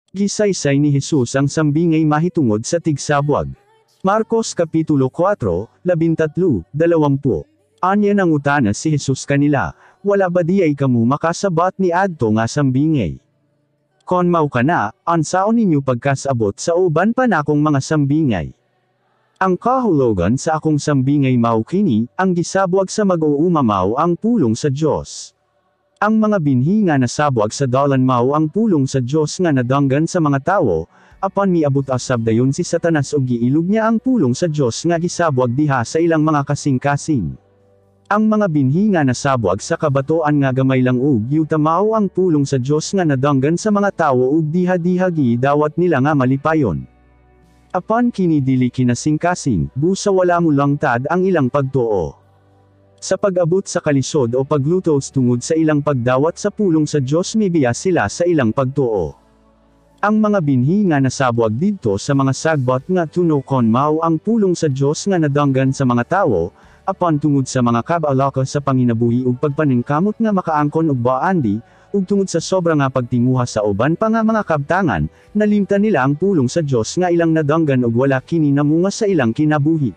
Gisaysay ni Jesus ang sambingay mahitungod sa tigsabwag. Marcos Kapitulo 4, 13-20. Anya nang utana si Jesus kanila, wala ba di ay kamu makasabat ni adto nga sambingay? Kon mao kana, ansaon ninyo pagkasabot sa uban pa nakong mga sambingay? Ang kahulogan sa akong sambingay mao kini, ang gisabwag sa mag-uumamaw ang pulong sa Dios. Ang mga binhi nga nasabwag sa dalan mao ang pulong sa Dios nga nadanggan sa mga tawo, apan miabot asab dayon si Satanas og giilog niya ang pulong sa Dios nga gisabwag diha sa ilang mga kasing-kasing. Ang mga binhi nga nasabwag sa kabatoan nga gamay lang ug yuta mao ang pulong sa Dios nga nadanggan sa mga tawo ug diha-diha gidawat nila nga malipayon. Apan kini dili kinasing-kasing, busa wala mo lang tad ang ilang pagtuo. Sa pag-abot sa kalisod o paglutos tungod sa ilang pagdawat sa pulong sa Dios mibiya sila sa ilang pagtuo. Ang mga binhi nga nasabwag didto sa mga sagbot nga tuno kon mao ang pulong sa Dios nga nadanggan sa mga tawo, apan tungod sa mga kabalaka sa panginabuhi ug pagpaningkamot nga makaangkon og baandi, ug tungod sa sobra nga pagtinguha sa uban pa nga mga kabtangan, nalimtan nila ang pulong sa Dios nga ilang nadanggan ug wala kini namunga sa ilang kinabuhi.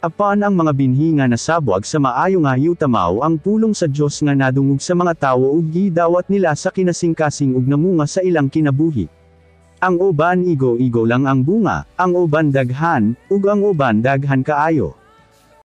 Apan ang mga binhi nga nasabwag sa maayo nga yutamaw ang pulong sa Dios nga nadungog sa mga tawo ug gidawat nila sa kinasingkasing ug namunga sa ilang kinabuhi. Ang uban igo-igo lang ang bunga, ang uban daghan, ug ang uban daghan kaayo.